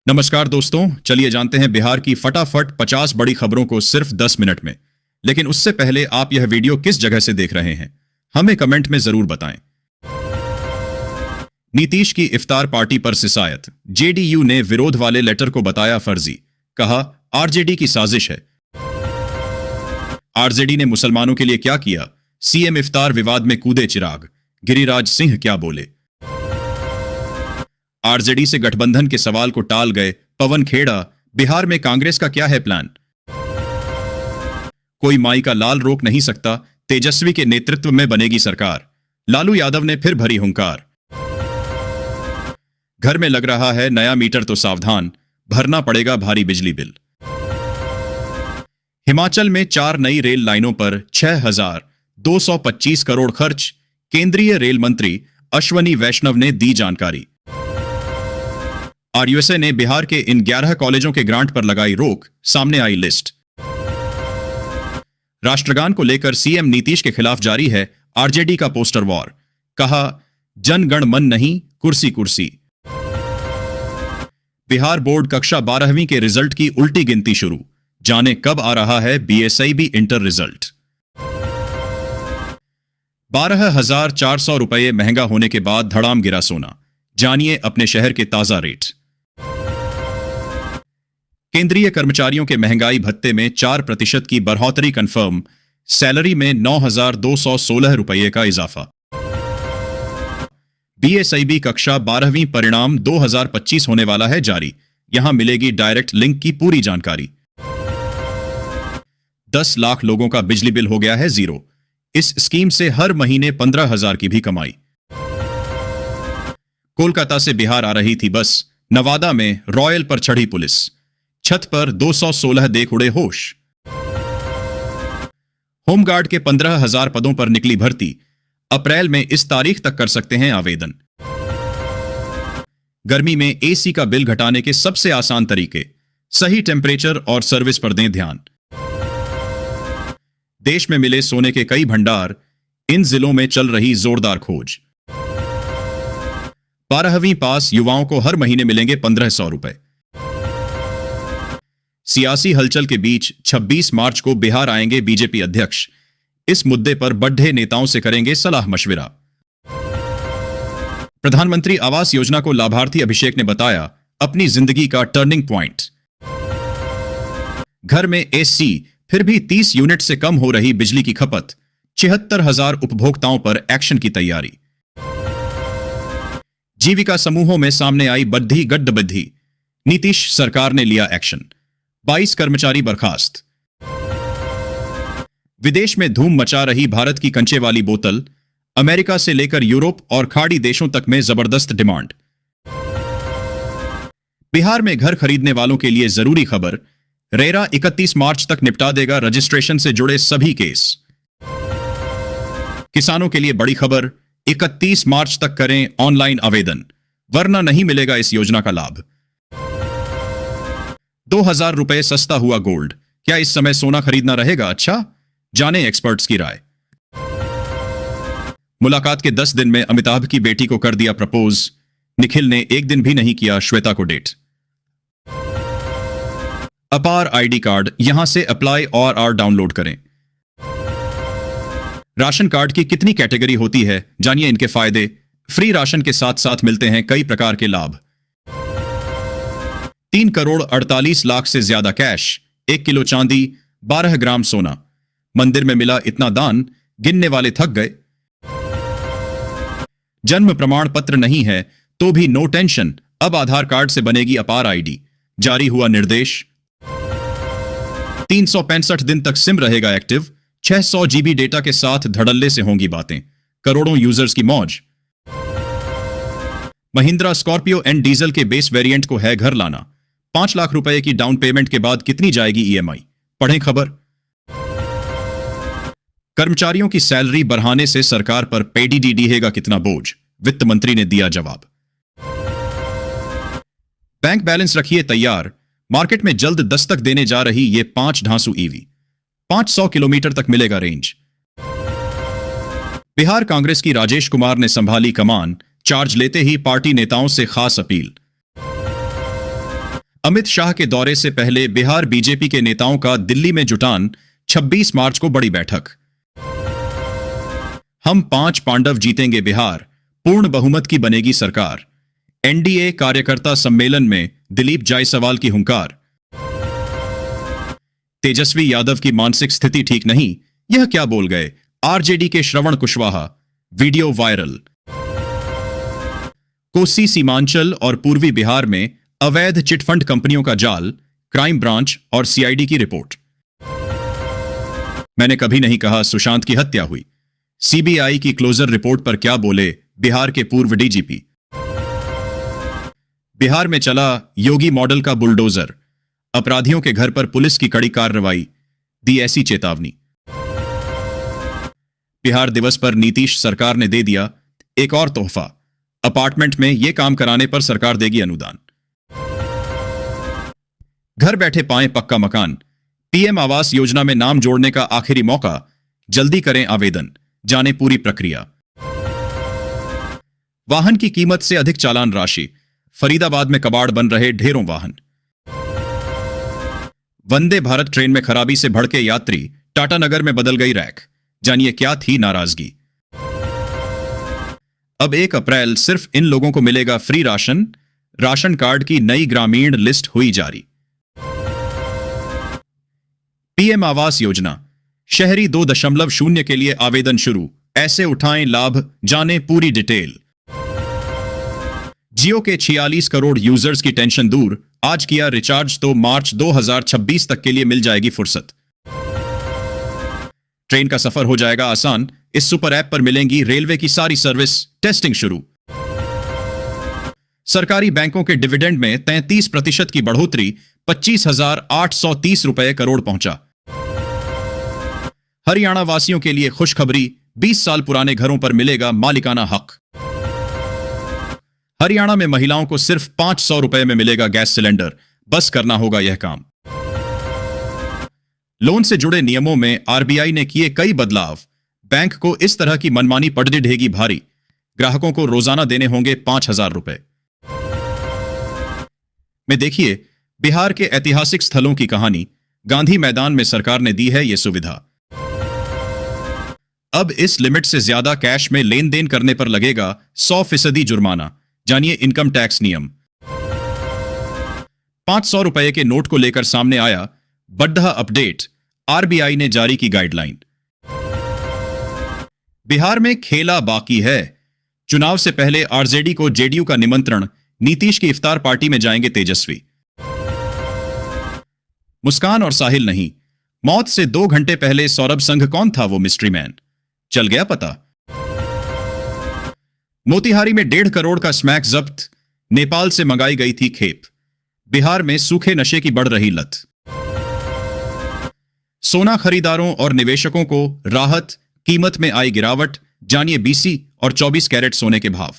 नमस्कार दोस्तों, चलिए जानते हैं बिहार की फटाफट 50 बड़ी खबरों को सिर्फ 10 मिनट में। लेकिन उससे पहले आप यह वीडियो किस जगह से देख रहे हैं, हमें कमेंट में जरूर बताएं। नीतीश की इफ्तार पार्टी पर सिसायत। जेडीयू ने विरोध वाले लेटर को बताया फर्जी, कहा आरजेडी की साजिश है। आरजेडी ने मुसलमानों के लिए क्या किया, सीएम इफ्तार विवाद में कूदे चिराग। गिरिराज सिंह क्या बोले। आरजेडी से गठबंधन के सवाल को टाल गए पवन खेड़ा। बिहार में कांग्रेस का क्या है प्लान। कोई माई का लाल रोक नहीं सकता, तेजस्वी के नेतृत्व में बनेगी सरकार। लालू यादव ने फिर भरी हुंकार। घर में लग रहा है नया मीटर तो सावधान, भरना पड़ेगा भारी बिजली बिल। हिमाचल में 4 नई रेल लाइनों पर 6,225 करोड़ खर्च। केंद्रीय रेल मंत्री अश्वनी वैष्णव ने दी जानकारी। आरयूएसए ने बिहार के इन 11 कॉलेजों के ग्रांट पर लगाई रोक, सामने आई लिस्ट। राष्ट्रगान को लेकर सीएम नीतीश के खिलाफ जारी है आरजेडी का पोस्टर वॉर। कहा जन गण मन नहीं, कुर्सी कुर्सी। बिहार बोर्ड कक्षा 12वीं के रिजल्ट की उल्टी गिनती शुरू, जाने कब आ रहा है बीएसआईबी इंटर रिजल्ट। 12,400 रुपये महंगा होने के बाद धड़ाम गिरा सोना, जानिए अपने शहर के ताजा रेट। केंद्रीय कर्मचारियों के महंगाई भत्ते में 4% की बढ़ोतरी कंफर्म। सैलरी में 9,216 रुपये का इजाफा। बीएसआईबी कक्षा 12वीं परिणाम 2025 होने वाला है जारी, यहां मिलेगी डायरेक्ट लिंक की पूरी जानकारी। 10 लाख लोगों का बिजली बिल हो गया है जीरो। इस स्कीम से हर महीने 15,000 की भी कमाई। कोलकाता से बिहार आ रही थी बस, नवादा में रॉयल पर चढ़ी पुलिस। छत पर 216 देख उड़े होश। होमगार्ड के 15,000 पदों पर निकली भर्ती। अप्रैल में इस तारीख तक कर सकते हैं आवेदन। गर्मी में एसी का बिल घटाने के सबसे आसान तरीके, सही टेम्परेचर और सर्विस पर दें ध्यान। देश में मिले सोने के कई भंडार, इन जिलों में चल रही जोरदार खोज। 12वीं पास युवाओं को हर महीने मिलेंगे 1,500 रुपए। सियासी हलचल के बीच 26 मार्च को बिहार आएंगे बीजेपी अध्यक्ष। इस मुद्दे पर बढ़े नेताओं से करेंगे सलाह मशविरा। प्रधानमंत्री आवास योजना को लाभार्थी अभिषेक ने बताया अपनी जिंदगी का टर्निंग पॉइंट। घर में एसी, फिर भी 30 यूनिट से कम हो रही बिजली की खपत। 76,000 उपभोक्ताओं पर एक्शन की तैयारी। जीविका समूहों में सामने आई बद्धी गड्ढबद्धी। नीतीश सरकार ने लिया एक्शन। 22 कर्मचारी बर्खास्त। विदेश में धूम मचा रही भारत की कंचे वाली बोतल। अमेरिका से लेकर यूरोप और खाड़ी देशों तक में जबरदस्त डिमांड। बिहार में घर खरीदने वालों के लिए जरूरी खबर, रेरा 31 मार्च तक निपटा देगा रजिस्ट्रेशन से जुड़े सभी केस। किसानों के लिए बड़ी खबर, 31 मार्च तक करें ऑनलाइन आवेदन, वरना नहीं मिलेगा इस योजना का लाभ। 2,000 रुपए सस्ता हुआ गोल्ड, क्या इस समय सोना खरीदना रहेगा अच्छा, जाने एक्सपर्ट्स की राय। मुलाकात के 10 दिन में अमिताभ की बेटी को कर दिया प्रपोज। निखिल ने एक दिन भी नहीं किया श्वेता को डेट। अपार आईडी कार्ड, यहां से अप्लाई और डाउनलोड करें। राशन कार्ड की कितनी कैटेगरी होती है, जानिए इनके फायदे। फ्री राशन के साथ साथ मिलते हैं कई प्रकार के लाभ। 3 करोड़ 48 लाख से ज्यादा कैश, 1 किलो चांदी, 12 ग्राम सोना। मंदिर में मिला इतना दान, गिनने वाले थक गए। जन्म प्रमाण पत्र नहीं है तो भी नो टेंशन, अब आधार कार्ड से बनेगी अपार आईडी, जारी हुआ निर्देश। 365 दिन तक सिम रहेगा एक्टिव। 600 जीबी डेटा के साथ धड़ल्ले से होंगी बातें, करोड़ों यूजर्स की मौज। महिंद्रा स्कॉर्पियो एंड डीजल के बेस वेरिएंट को है घर लाना। 5 लाख रुपए की डाउन पेमेंट के बाद कितनी जाएगी ईएमआई, पढ़ें खबर। कर्मचारियों की सैलरी बढ़ाने से सरकार पर पेडीडी डीहेगा कितना बोझ, वित्त मंत्री ने दिया जवाब। बैंक बैलेंस रखिए तैयार, मार्केट में जल्द दस्तक देने जा रही ये 5 ढांसू ईवी। 500 किलोमीटर तक मिलेगा रेंज। बिहार कांग्रेस की राजेश कुमार ने संभाली कमान। चार्ज लेते ही पार्टी नेताओं से खास अपील। अमित शाह के दौरे से पहले बिहार बीजेपी के नेताओं का दिल्ली में जुटान, 26 मार्च को बड़ी बैठक। हम 5 पांडव जीतेंगे बिहार, पूर्ण बहुमत की बनेगी सरकार। एनडीए कार्यकर्ता सम्मेलन में दिलीप जायसवाल की हुंकार। तेजस्वी यादव की मानसिक स्थिति ठीक नहीं, यह क्या बोल गए, आरजेडी के श्रवण कुशवाहा, वीडियो वायरल। कोसी सीमांचल और पूर्वी बिहार में अवैध चिटफंड कंपनियों का जाल, क्राइम ब्रांच और सीआईडी की रिपोर्ट। मैंने कभी नहीं कहा सुशांत की हत्या हुई। सीबीआई की क्लोजर रिपोर्ट पर क्या बोले बिहार के पूर्व डीजीपी। बिहार में चला योगी मॉडल का बुलडोजर, अपराधियों के घर पर पुलिस की कड़ी कार्रवाई, दी ऐसी चेतावनी। बिहार दिवस पर नीतीश सरकार ने दे दिया एक और तोहफा, अपार्टमेंट में यह काम कराने पर सरकार देगी अनुदान। घर बैठे पाएं पक्का मकान, पीएम आवास योजना में नाम जोड़ने का आखिरी मौका, जल्दी करें आवेदन, जाने पूरी प्रक्रिया। वाहन की कीमत से अधिक चालान राशि, फरीदाबाद में कबाड़ बन रहे ढेरों वाहन। वंदे भारत ट्रेन में खराबी से भड़के यात्री, टाटानगर में बदल गई रैक, जानिए क्या थी नाराजगी। अब 1 अप्रैल सिर्फ इन लोगों को मिलेगा फ्री राशन, राशन कार्ड की नई ग्रामीण लिस्ट हुई जारी। पीएम आवास योजना, शहरी 2.0 के लिए आवेदन शुरू, ऐसे उठाएं लाभ, जाने पूरी डिटेल। जियो के 46 करोड़ यूजर्स की टेंशन दूर, आज किया रिचार्ज तो मार्च 2026 तक के लिए मिल जाएगी फुर्सत। ट्रेन का सफर हो जाएगा आसान, इस सुपर ऐप पर मिलेंगी रेलवे की सारी सर्विस, टेस्टिंग शुरू। सरकारी बैंकों के डिविडेंड में 33% की बढ़ोतरी, 25,830 रुपए करोड़ पहुंचा। हरियाणा वासियों के लिए खुशखबरी, 20 साल पुराने घरों पर मिलेगा मालिकाना हक। हरियाणा में महिलाओं को सिर्फ 500 रुपए में मिलेगा गैस सिलेंडर, बस करना होगा यह काम। लोन से जुड़े नियमों में आरबीआई ने किए कई बदलाव, बैंक को इस तरह की मनमानी पड़ ढेगी भारी, ग्राहकों को रोजाना देने होंगे 5,000 रुपए। में देखिए बिहार के ऐतिहासिक स्थलों की कहानी, गांधी मैदान में सरकार ने दी है यह सुविधा। अब इस लिमिट से ज्यादा कैश में लेन देन करने पर लगेगा 100% जुर्माना, जानिए इनकम टैक्स नियम। 500 रुपए के नोट को लेकर सामने आया बड़ा अपडेट, आरबीआई ने जारी की गाइडलाइन। बिहार में खेला बाकी है, चुनाव से पहले आरजेडी को जेडीयू का निमंत्रण, नीतीश की इफ्तार पार्टी में जाएंगे तेजस्वी। मुस्कान और साहिल नहीं, मौत से 2 घंटे पहले सौरभ संघ कौन था वो मिस्ट्री मैन, चल गया पता। मोतिहारी में 1.5 करोड़ का स्मैक जब्त, नेपाल से मंगाई गई थी खेप। बिहार में सूखे नशे की बढ़ रही लत। सोना खरीदारों और निवेशकों को राहत, कीमत में आई गिरावट, जानिए 20 और 24 कैरेट सोने के भाव।